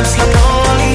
I'm slowly.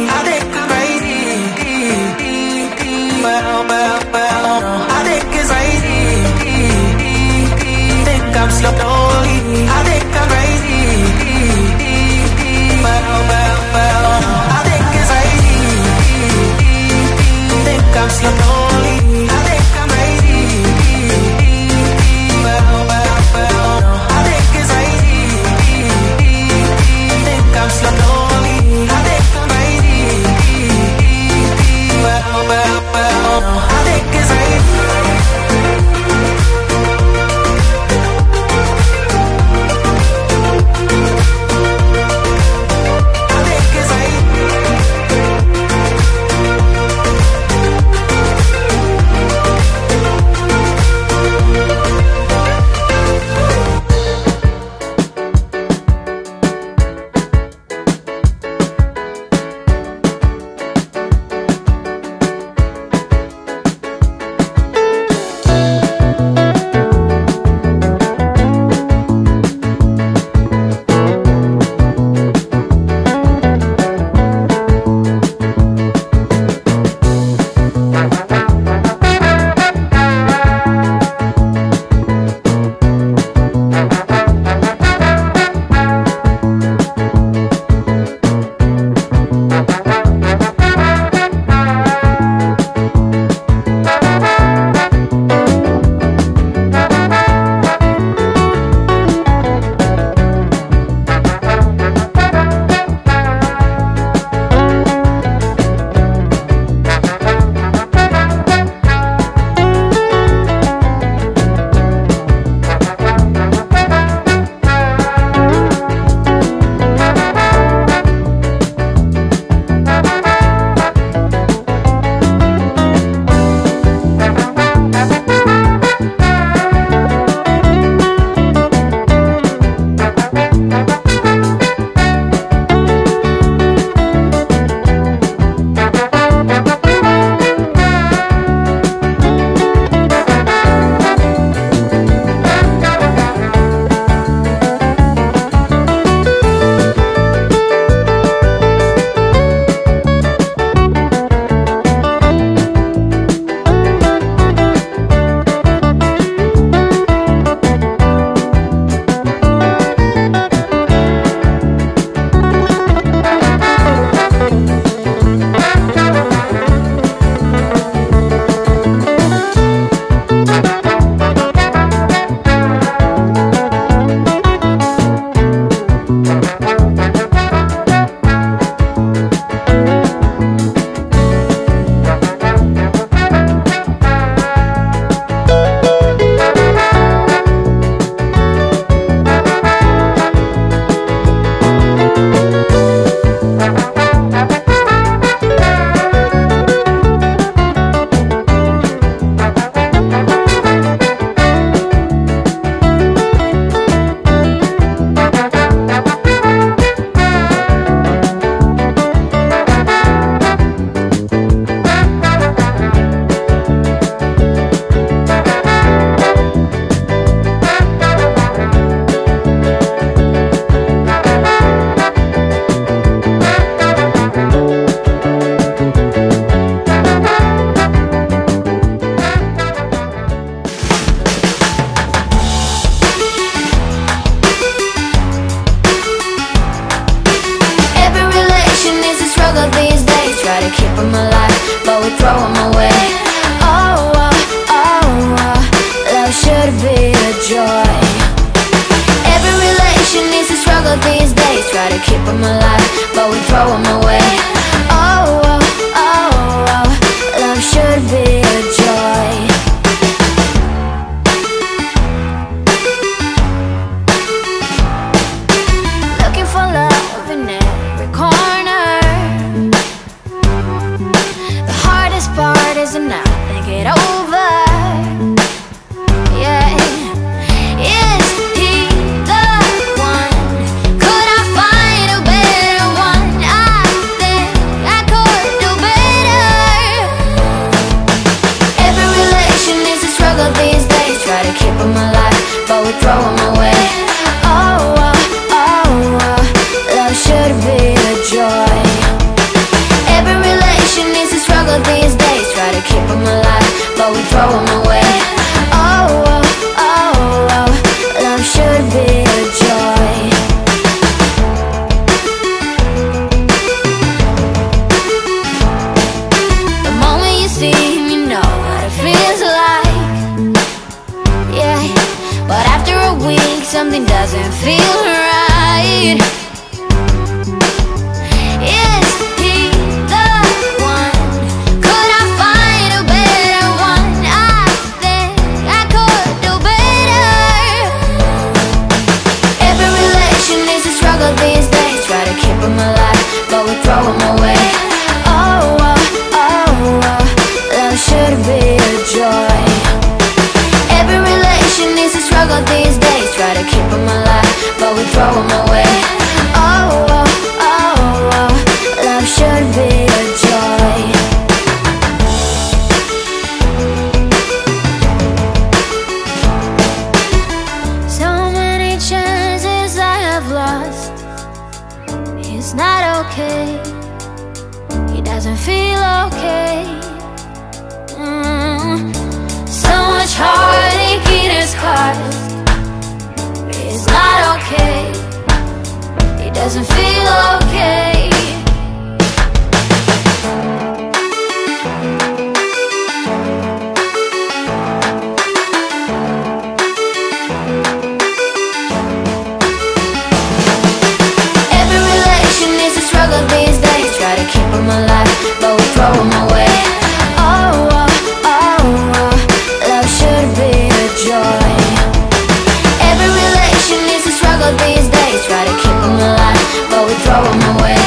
I think I'm crazy. Well, I think it's crazy. Think I'm slowly. I think I'm crazy. Well, I think it's crazy. I'm slowly. I think I'm to keep them alive, but we throw them away. Oh, oh, oh, oh, love should be a joy. Looking for love in every corner. The hardest part is to not think it over. Yeah. Is he the one? Could I find a better one? I think I could do better. Every relation is a struggle these days. Try to keep them alive, but we throw them away. Oh, oh, oh, oh, love should be a joy. Every relation is a struggle these days. Try to keep them alive, but we throw them away. Oh, oh, oh, oh, love should be a joy. The moment you see him, you know what it feels like. Yeah, but after a week, something doesn't feel right. Is he the one? Could I find a better one? I think I could do better. Every relation is a struggle these days. Try to keep them alive, but we throw them away. Oh, oh, oh, oh, love should be a joy. Every relation is a struggle these days. Try to keep them alive, but we throw them away. Oh, oh, oh, oh, love should be a joy. So many chances I have lost. He's not okay. He doesn't feel okay. So much heartache it has caused. He's not okay. He doesn't feel okay. Every relation is a struggle these days. Try to keep them alive, but we throw them away. Oh, oh, oh, oh, love should be a joy. Every relation is a struggle these days. Try to keep them alive, but we throw them away.